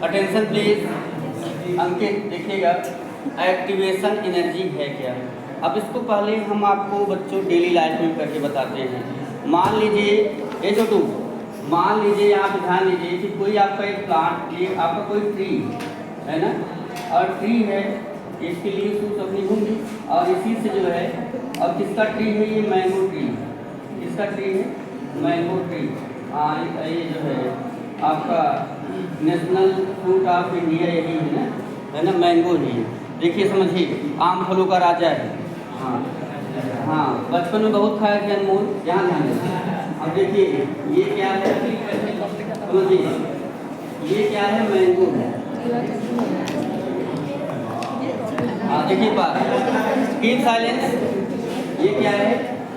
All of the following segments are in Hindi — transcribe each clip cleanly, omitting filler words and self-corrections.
Attention please. अंकित देखिएगा, एक्टिवेशन एनर्जी है क्या। अब इसको पहले हम आपको बच्चों डेली लाइफ में करके बताते हैं। मान लीजिए ए छोटू, मान लीजिए आप ध्यान दीजिए कि कोई आपका एक प्लांट, ये आपका कोई ट्री है ना, और ट्री है, इसके लिए सूट अपनी होंगी, और इसी से जो है, और किसका ट्री है ये, मैंगो ट्री। किसका ट्री है, मैंगो ट्री। हाँ, ये जो है आपका नेशनल फ्रूट ऑफ इंडिया यही है ना, मैंगो ही है। देखिए समझिए, आम फलों का राजा है। हाँ हाँ, बचपन में बहुत खाया थे अनमोल, यहाँ ध्यान दें। अब देखिए ये क्या है, समझिए ये क्या है, मैंगो है। हाँ देखिए बात, कीप साइलेंस। ये क्या है,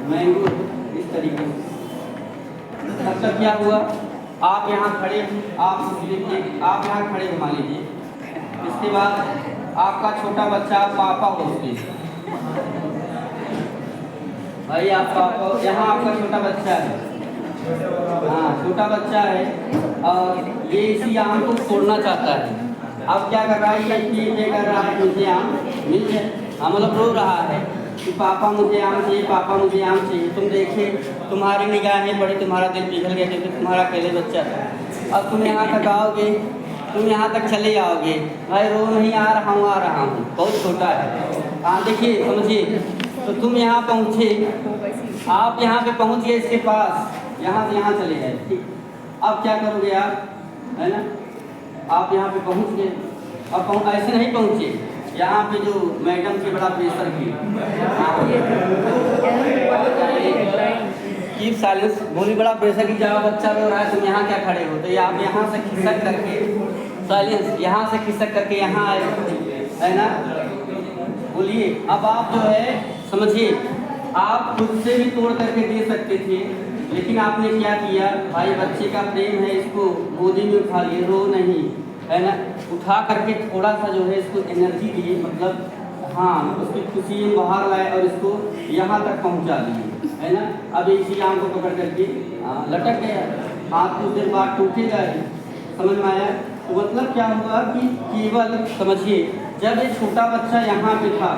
मैंगो। इस तरीके से तब तक क्या हुआ, आप यहाँ खड़े, आप यहाँ खड़े घुमा लीजिए। इसके बाद आपका छोटा बच्चा पापा होते भाई, आप पापा, यहाँ आपका छोटा बच्चा है। हाँ छोटा बच्चा है, और ये इसी आम को तोड़ना चाहता है। अब क्या कर रहा है, ये कर रहा है, मुझे आम मिल जाए। हाँ मतलब रो रहा है कि पापा मुझे आम चाहिए, पापा मुझे आम चाहिए। तुम देखिए, तुम्हारी निगाहें बड़ी, तुम्हारा दिल पिघल गया क्योंकि तुम्हारा अकेले बच्चा था। अब तुम यहाँ तक आओगे, तुम यहाँ तक चले आओगे, भाई रो नहीं, आ रहा हूँ, बहुत छोटा है। हाँ देखिए समझिए, तो तुम यहाँ पहुँचे, आप यहाँ पे पहुँच गए इसके पास, यहाँ से यहाँ चले गए, ठीक। अब क्या करोगे आप, है ना, आप यहाँ पे पहुँच गए। अब ऐसे नहीं पहुँचे, यहाँ पे जो मैडम की बड़ा प्रेशर की, कीप साइलेंस, बोली बड़ा प्रेशर की, जब बच्चा रो रहा है तुम यहाँ क्या खड़े हो, तो आप यहाँ से खिसक करके, साइलेंस, यहाँ से खिसक करके यहाँ आए, है ना। बोलिए, अब आप जो है समझिए, आप खुद से भी तोड़ करके दे सकते थे, लेकिन आपने क्या किया, भाई बच्चे का प्रेम है, इसको गोदी में उठा लिए, रो नहीं, है ना, उठा करके थोड़ा सा जो है इसको एनर्जी दिए, मतलब हाँ उसकी खुशी में बाहर लाए और इसको यहाँ तक पहुँचा दिए, है ना। अब इसी आम को पकड़ करके लटक गया, हाथ कुछ देर बाद टूटेगा ही, समझ में आया। तो मतलब क्या हुआ कि केवल समझिए, जब ये छोटा बच्चा यहाँ पे था,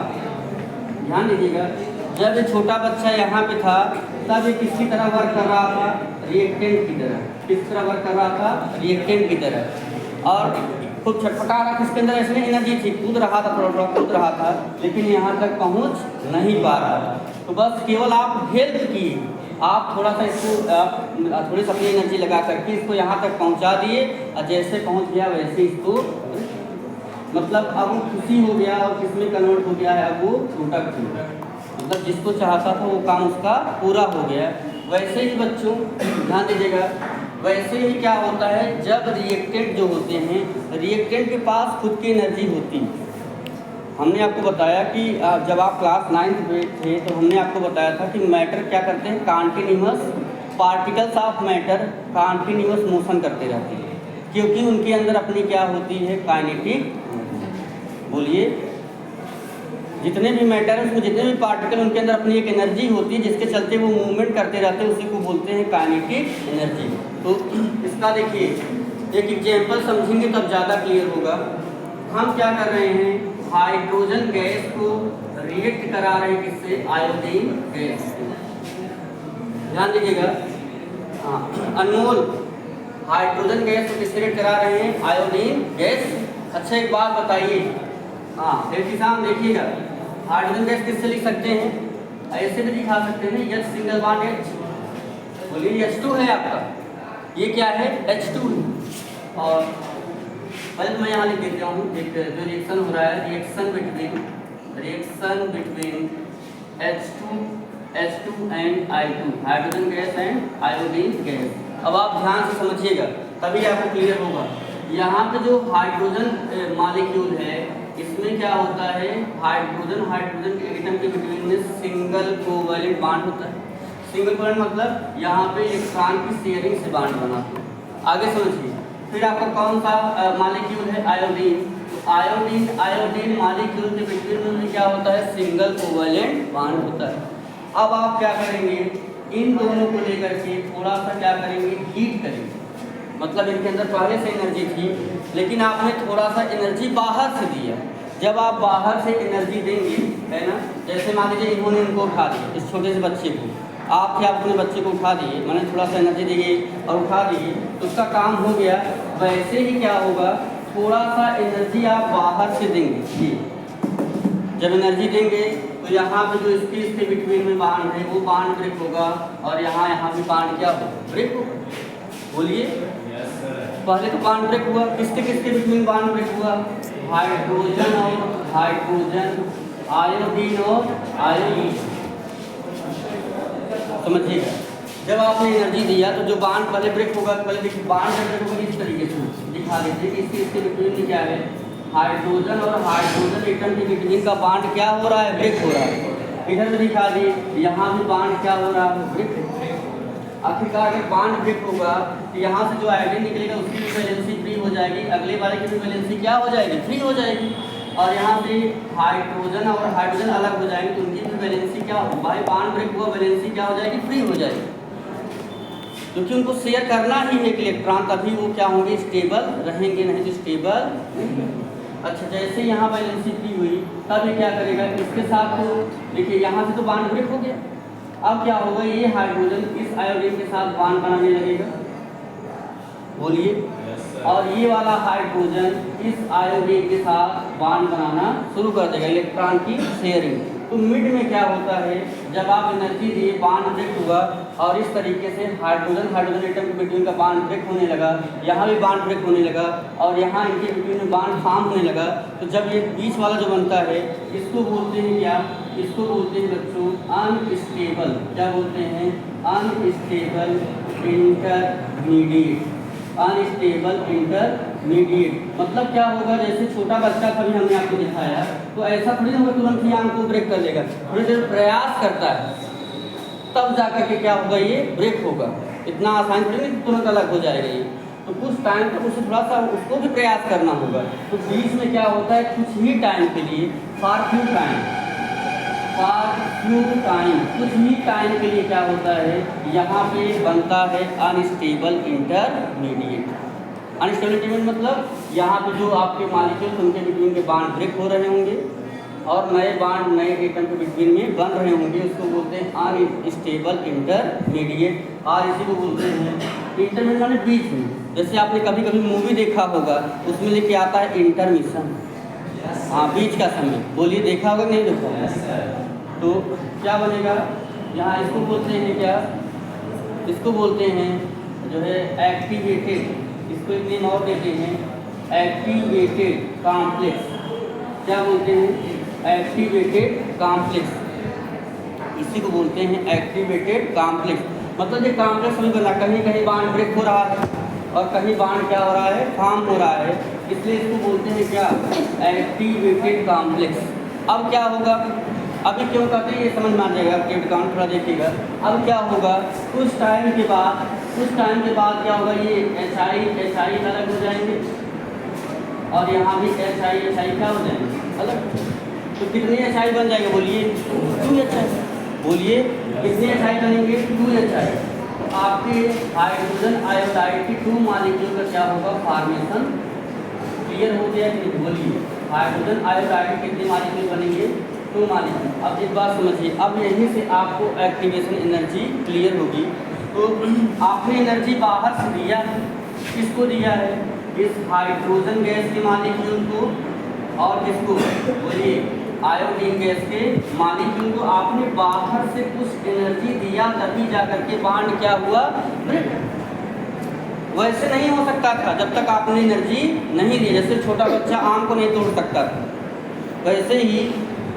ध्यान दीजिएगा, जब ये छोटा बच्चा यहाँ पे था, तब ये किसकी तरह वर्क कर रहा था, रिएक्टेंट की तरह। किस तरह वर्क कर रहा था, रिएक्टेंट की तरह। और खुद छटपटा रहा, किसके अंदर इसमें एनर्जी थी, कूद रहा था, थोड़ा कूद रहा था, लेकिन यहाँ तक पहुँच नहीं पा रहा था। तो बस केवल आप हेल्प किए, आप थोड़ा सा इसको, आप थोड़ी सी अपनी एनर्जी लगा करके इसको यहाँ तक पहुँचा दिए, और जैसे पहुँच गया वैसे इसको, मतलब अब वो खुशी हो गया और किसमें कन्वर्ट हो गया है, अब वो प्रोडक्ट हो गया, मतलब जिसको चाहता था वो काम उसका पूरा हो गया। वैसे ही बच्चों ध्यान दीजिएगा, वैसे ही क्या होता है, जब रिएक्टेंट जो होते हैं, रिएक्टेंट के पास खुद की एनर्जी होती है। हमने आपको बताया कि जब आप क्लास 9th में थे तो हमने आपको बताया था कि मैटर क्या करते हैं, continuous particles of matter continuous motion करते रहते हैं, क्योंकि उनके अंदर अपनी क्या होती है, काइनेटिक। बोलिए, जितने भी मैटर है उसमें जितने भी पार्टिकल, उनके अंदर अपनी एक एनर्जी होती है, जिसके चलते वो मूवमेंट करते रहते हैं, उसी को बोलते हैं काइनेटिक एनर्जी। तो इसका देखिए एक एग्जाम्पल समझेंगे तब ज़्यादा क्लियर होगा। हम क्या कर रहे हैं, हाइड्रोजन गैस को रिएक्ट करा रहे हैं, किससे, आयोडीन गैस से। ध्यान दीजिएगा, हाँ अनमोल, हाइड्रोजन गैस को किससे रिएक्ट करा रहे हैं, आयोडीन गैस। अच्छा एक बात बताइए, हाँ एहतिसाम देखिएगा, हाइड्रोजन गैस किससे लिख सकते हैं, ऐसे भी दिखा सकते हैं, H सिंगल बॉन्ड H। बोलिए H2 है आपका, ये क्या है, H2। और पहले मैं यहाँ लिख देता हूँ, एक जो रिएक्शन हो रहा है, reaction between H2 and I2, hydrogen gas and iodine gas. अब आप ध्यान से समझिएगा तभी आपको क्लियर होगा। यहाँ पे जो हाइड्रोजन मॉलिक्यूल है, इसमें क्या होता है, हाइड्रोजन के एटम के बिटवीन में सिंगल कोवैलेंट बॉन्ड होता है। सिंगल कोवैलेंट मतलब यहाँ पे इलेक्ट्रॉन की शेयरिंग से बॉन्ड बनाते हैं। आगे समझिए, फिर आपका कौन सा मॉलिक्यूल है, आयोडीन। तो आयोडीन मॉलिक्यूल के बिटवीन में क्या होता है, सिंगल कोवैलेंट बॉन्ड होता है। अब आप क्या करेंगे, इन दोनों को लेकर के थोड़ा सा क्या करेंगे, हीट करेंगे, मतलब इनके अंदर पहले से एनर्जी थी, लेकिन आपने थोड़ा सा एनर्जी बाहर से दिया। जब आप बाहर से एनर्जी देंगे, है ना, जैसे मान लीजिए इन्होंने इनको उठा दिया, इस छोटे से बच्चे को, आप अपने बच्चे को उठा दिए, मैंने थोड़ा सा एनर्जी दिए और उठा दिए, तो उसका काम हो गया। वैसे ही क्या होगा, थोड़ा सा एनर्जी आप बाहर से देंगे। ये जब एनर्जी देंगे तो यहाँ पे जो इसके बिटवीन में बांड है वो बांड ब्रेक होगा, और यहाँ भी बांड क्या होगा, ब्रेक होगा। बोलिए, पहले तो बांड ब्रेक हुआ, किसके बिटवीन बांड ब्रेक हुआ, हाइड्रोजन और हाइड्रोजन, आयोडीन और आयोडीन। समझिएगा, जब आपने एनर्जी दिया तो जो बांड पहले ब्रेक होगा, पहले देखिए बांड ब्रेक होगा इस तरीके से दिखा दीजिए कि इसके बिटवीन में क्या है, हाइड्रोजन और हाइड्रोजन एटम के बिटवीन का बांड क्या हो रहा है, ब्रेक हो रहा है। इधर में दिखा दी, यहाँ भी बांड क्या हो रहा है, ब्रेक। आखिरकार अगर बांड ब्रेक होगा तो यहाँ से जो आयोडीन निकलेगा उसकी भी वैलेंसी फ्री हो जाएगी, अगले वाले की भी वैलेंसी क्या हो जाएगी, फ्री हो जाएगी। और यहाँ से हाइड्रोजन और हाइड्रोजन अलग हो जाएंगे तो उनकी भी वैलेंसी क्या हो, भाई बांड ब्रेक हुआ, वैलेंसी क्या हो जाएगी, फ्री हो जाएगी। क्योंकि उनको शेयर करना ही है एक इलेक्ट्रॉन, तभी वो क्या होंगे, स्टेबल रहेंगे, नहीं तो स्टेबल। अच्छा, जैसे यहाँ वैलेंसी फ्री हुई तब ये क्या करेगा, इसके साथ तो देखिए यहाँ से तो बांड ब्रेक हो गया। अब क्या होगा, ये हाइड्रोजन इस आयोडीन के साथ बांड बनाने लगेगा। बोलिए, और ये वाला हाइड्रोजन इस आयोडीन के साथ बांड बनाना शुरू कर देगा, इलेक्ट्रॉन की शेयरिंग। तो मिड में क्या होता है, जब आप एनर्जी दिए, बांड ब्रेक हुआ, और इस तरीके से हाइड्रोजन एटम के बिटवीन का बांड ब्रेक होने लगा, यहाँ भी बांड ब्रेक होने लगा, और यहाँ इनके बिटवीन में बांड फॉर्म होने लगा। तो जब ये बीच वाला जो बनता है, इसको बोलते हैं क्या, इसको बोलते हैं बच्चों अनस्टेबल। क्या बोलते हैं, अनस्टेबल इंटरमीडिएट। अनस्टेबल इंटरमीडिएट मतलब क्या होगा, जैसे छोटा बच्चा कभी हमने आपको दिखाया, तो ऐसा थोड़ी ना होगा तुरंत ही आंख को ब्रेक कर लेगा, थोड़ी देर प्रयास करता है तब जाकर के क्या होगा, ये ब्रेक होगा। इतना आसान थोड़ी नहीं तुरंत अलग हो जाएगा ये, तो कुछ टाइम तक उसे थोड़ा सा उसको भी प्रयास करना होगा। तो बीच में क्या होता है, कुछ ही टाइम के लिए, फॉर फ्यू टाइम, कुछ ही टाइम के लिए क्या होता है, यहाँ पे बनता है अनस्टेबल इंटरमीडिएट। अनस्टेबल इंटरमीडिएट मतलब यहाँ पे जो आपके मॉलिक्यूल्स उनके बिटवीन के बांड ब्रेक हो रहे होंगे और नए बांड नए एटम के बिटवीन में बन रहे होंगे, उसको बोलते हैं अनस्टेबल इंटरमीडिएट। और इसी को बोलते हैं इंटरमीडिएट माने बीच में। जैसे आपने कभी कभी मूवी देखा होगा, उसमें लेके आता है इंटरमिशन, हाँ बीच का समय। बोलिए, देखा होगा नहीं देखा होगा, तो क्या बनेगा, यहाँ इसको बोलते हैं क्या, इसको बोलते हैं जो है एक्टिवेटेड, इसको एक नेम और देते हैं एक्टिवेटेड कॉम्प्लेक्स। क्या बोलते हैं, एक्टिवेटेड कॉम्प्लेक्स, इसी को बोलते हैं एक्टिवेटेड कॉम्प्लेक्स। मतलब ये कॉम्प्लेक्स अभी बना, कहीं कहीं बांड ब्रेक हो रहा है और कहीं बांड क्या हो रहा है, फॉर्म हो रहा है, इसलिए इसको बोलते हैं क्या, एक्टिवेटेड कॉम्प्लेक्स। अब क्या होगा, अभी क्यों कहते हैं ये समझ में आ जाएगा, आपके काउंट थोड़ा देखिएगा। अब क्या होगा, कुछ टाइम के बाद क्या होगा, ये HI अलग हो जाएंगे और यहाँ भी HI क्या हो जाएंगे अलग। तो कितने HI बन जाएंगे, बोलिए 2HI। बोलिए कितने HI बनेंगे, 2HI। आपके हाइड्रोजन आयोडाइड की 2 मॉलिक्यूल का क्या होगा, फॉर्मेशन क्लियर हो गया कि नहीं। बोलिए हाइड्रोजन आयोडाइड के कितने मॉलिक्यूल बनेंगे, 2 मॉलिक्यूल। अब एक बात समझिए, अब यहीं से आपको एक्टिवेशन एनर्जी क्लियर होगी। तो आपने एनर्जी बाहर से दिया, किसको दिया है, इस हाइड्रोजन गैस के मॉलिक्यूल को, और किसको, बोलिए आयोडीन गैस के मॉलिक्यूल को आपने बाहर से कुछ एनर्जी दिया, तभी जाकर के बांड क्या हुआ, वैसे नहीं हो सकता था जब तक आपने एनर्जी नहीं दी। जैसे छोटा बच्चा आम को नहीं तोड़ सकता था, वैसे ही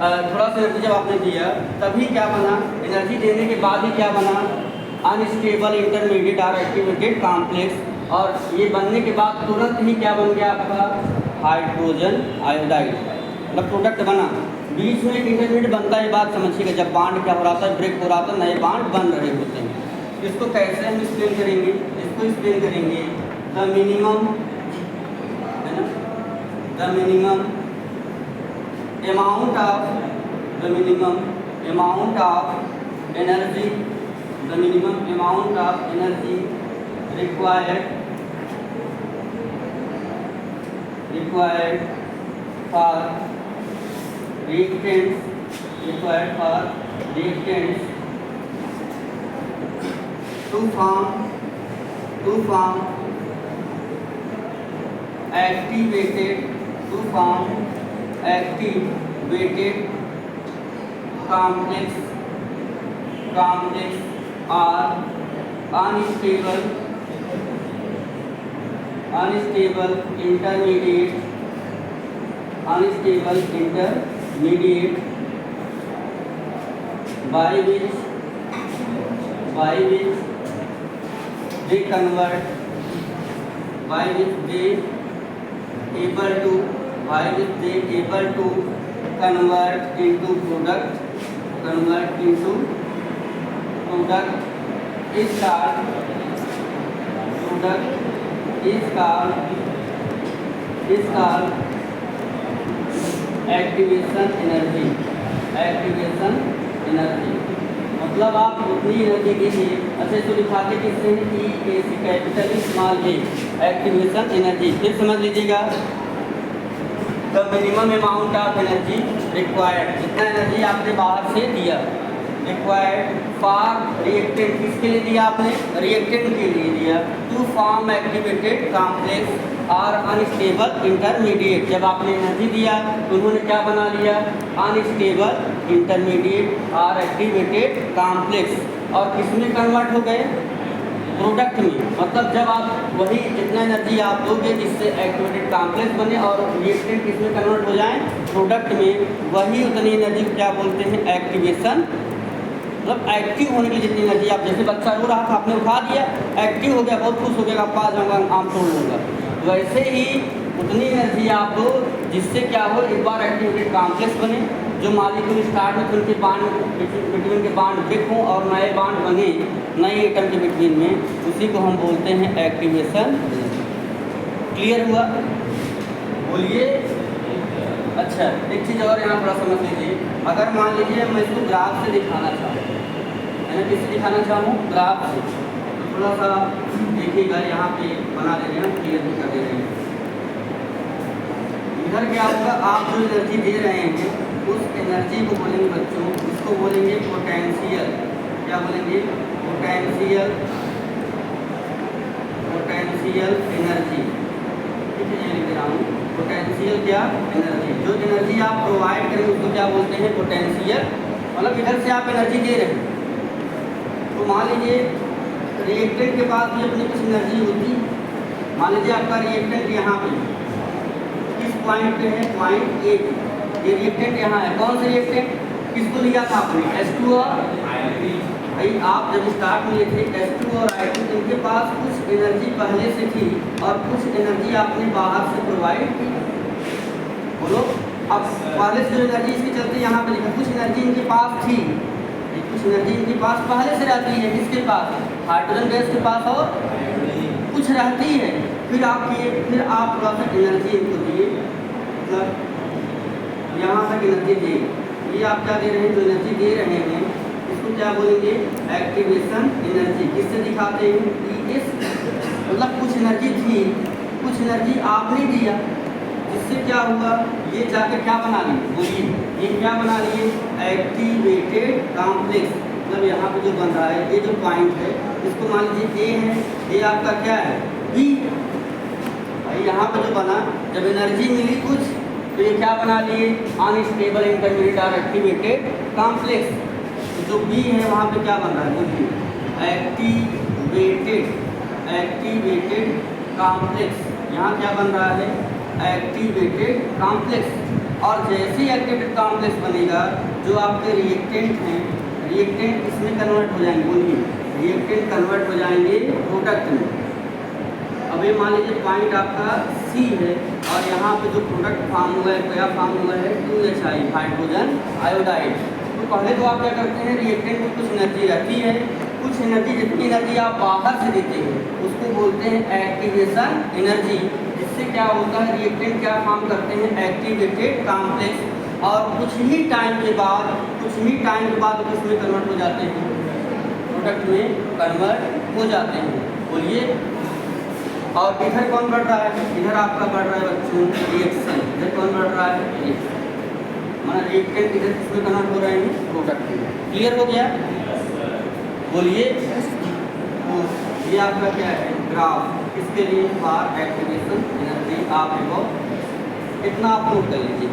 थोड़ा सा एनर्जी जब आपने दिया तभी क्या बना, एनर्जी देने के बाद ही क्या बना, अनस्टेबल इंटरमीडिएट और एक्टिवेटेड कॉम्प्लेक्स। और ये बनने के बाद तुरंत ही क्या बन गया आपका, हाइड्रोजन आयोडाइड, मतलब प्रोडक्ट बना। बीच में एक इंटरमीडिएट बनता है, बात समझिएगा, जब बांड क्या हो रहा था, ब्रेक हो रहा था, नए बांड बन रहे होते हैं। इसको कैसे हम एक्सप्लेन करेंगे, इसको एक्सप्लेन करेंगे द मिनिमम, है ना, the minimum amount of energy, the minimum amount of energy required required for reactants to form activated complex or unstable intermediate by which they convert into product is called activation energy। मतलब आप उतनी एनर्जी दीजिए, अच्छे से दिखाते किससे हैं, ई ए सी कैपिटल स्मॉल ए, एक्टिवेशन एनर्जी। फिर समझ लीजिएगा, the minimum amount of energy required, जितना एनर्जी आपने बाहर से दिया, रिक्वायर्ड फॉर रिएक्टेंट, किसके लिए दिया आपने, रिएक्टेंट के लिए दिया, टू फॉर्म एक्टिवेटेड कॉम्प्लेक्स और अनस्टेबल इंटरमीडिएट। जब आपने एनर्जी दिया तो उन्होंने क्या बना लिया, अनस्टेबल इंटरमीडिएट और एक्टिवेटेड कॉम्प्लेक्स, और किसमें कन्वर्ट हो गए, प्रोडक्ट में। मतलब जब आप वही जितना एनर्जी आप दोगे जिससे एक्टिवेटेड कॉम्प्लेक्स बने और रिएक्टेंट किसमें कन्वर्ट हो जाए, प्रोडक्ट में, वही उतनी एनर्जी को क्या बोलते हैं, एक्टिवेशन। मतलब एक्टिव होने की जितनी एनर्जी, आप जैसे बच्चा रो रहा था आपने उठा दिया, एक्टिव हो गया, बहुत खुश हो गया, पास जाऊँगा आम तोड़ लूँगा, वैसे ही उतनी एनर्जी आप दो जिससे क्या हो, एक बार एक्टिवेटेड कॉम्प्लेक्स बने, जो मालिक्यूल स्टार्ट में उनके बांड बिटवीन के बांड ब्रेक हों और नए बांड बने नए एटम के बिटवीन में, उसी को हम बोलते हैं एक्टिवेशन। क्लियर हुआ, बोलिए। अच्छा, एक चीज़ और यहाँ थोड़ा समझ लीजिए, अगर मान लीजिए मैं इसको ग्राफ से दिखाना चाहूँ, मैं किससे दिखाना चाहूँ, ग्राफ से, थोड़ा सा देखिएगा, यहाँ पे बना दे रहे हैं, क्लियर भी कर दे रहे हैं। इधर क्या होगा, आप जो एनर्जी दे रहे हैं उस एनर्जी को बोलेंगे बच्चों, इसको बोलेंगे पोटेंशियल। क्या बोलेंगे, पोटेंशियल एनर्जी। ठीक है, ये लिख रहा हूँ, पोटेंशियल क्या, एनर्जी। जो एनर्जी आप प्रोवाइड करेंगे उसको क्या बोलते हैं, पोटेंशियल। मतलब इधर से आप एनर्जी दे रहे हैं, तो मान लीजिए रिएक्टेंट के पास भी अपनी कुछ एनर्जी होती। मान लीजिए आपका रिएक्टेंट यहाँ पे किस पॉइंट पे है, पॉइंट ए पे, ये रिएक्टेंट यहाँ है। कौन सा रिएक्टेंट, किसको लिया था आपने, H2 और भाई आप जब स्टार्ट में थे H2 और I2, इनके पास कुछ एनर्जी पहले से थी और कुछ एनर्जी आपने बाहर से प्रोवाइड की। बोलो, अब पहले से जो एनर्जी इसके चलते यहाँ पे लिखा, कुछ एनर्जी इनके पास थी, कुछ एनर्जी इनके पास पहले से रहती है, किसके पास, हाइड्रोजन गैस के पास, और कुछ रहती है। फिर आप थोड़ा सा एनर्जी इनको दिए, मतलब यहाँ तक एनर्जी दिए, ये आप क्या दे रहे हैं, जो एनर्जी दे रहे हैं इसको क्या बोलेंगे, एक्टिवेशन एनर्जी। किससे दिखाते हैं, ES। मतलब कुछ एनर्जी थी, कुछ एनर्जी आपने दिया, जिससे क्या हुआ, ये जाकर क्या बना लिए, बोलिए, ये क्या बना लिए, एक्टिवेटेड कॉम्प्लेक्स। मतलब यहाँ पे जो बन रहा है, ये जो पॉइंट है इसको मान लीजिए A है, ये आपका क्या है, B। भाई यहाँ पे जो बना, जब एनर्जी मिली कुछ, तो ये क्या बना लिए, अनस्टेबल इंटरमीडिएट और एक्टिवेटेड कॉम्प्लेक्स। तो जो B है वहाँ पे क्या बन रहा है, बोलिए, एक्टिवेटेड कॉम्प्लेक्स। यहाँ क्या बन रहा है, एक्टिवेटेड कॉम्प्लेक्स। और जैसे ही एक्टिवेटेड कॉम्प्लेक्स बनेगा, जो आपके रिएक्टेंट हैं, रिएक्टेंट इसमें कन्वर्ट हो जाएंगे, बोलिए, रिएक्टेंट कन्वर्ट हो जाएंगे प्रोडक्ट में। अब ये मान लीजिए पॉइंट आपका C है और यहाँ पे जो प्रोडक्ट फॉर्म हुआ है, क्या फॉर्म हुआ है, 2HI, हाइड्रोजन आयोडाइड। तो पहले तो आप क्या करते हैं, रिएक्टेंट में कुछ एनर्जी रहती है, कुछ एनर्जी, जितनी एनर्जी आप बाहर से देते हैं उसको बोलते हैं एक्टिवेशन एनर्जी। जिससे क्या होता है, रिएक्टेंट क्या फॉर्म करते हैं, एक्टिवेटेड कॉम्प्लेक्स, और कुछ ही टाइम के बाद उसमें कन्वर्ट हो जाते हैं, प्रोडक्ट में कन्वर्ट हो जाते हैं। बोलिए, और इधर कौन बढ़ रहा है, इधर आपका बढ़ रहा है बच्चों रिएक्शन, इधर कौन बढ़ रहा है रिएक्शन, माना रिएक्टेंट इधर किसमें कहाँ हो रहे हैं प्रोडक्ट में। क्लियर हो गया, बोलिए। तो ये आपका क्या है ग्राफ, इसके लिए फॉर एक्टिवेशन एनर्जी आप देखो इतना आप नोट कर लीजिए।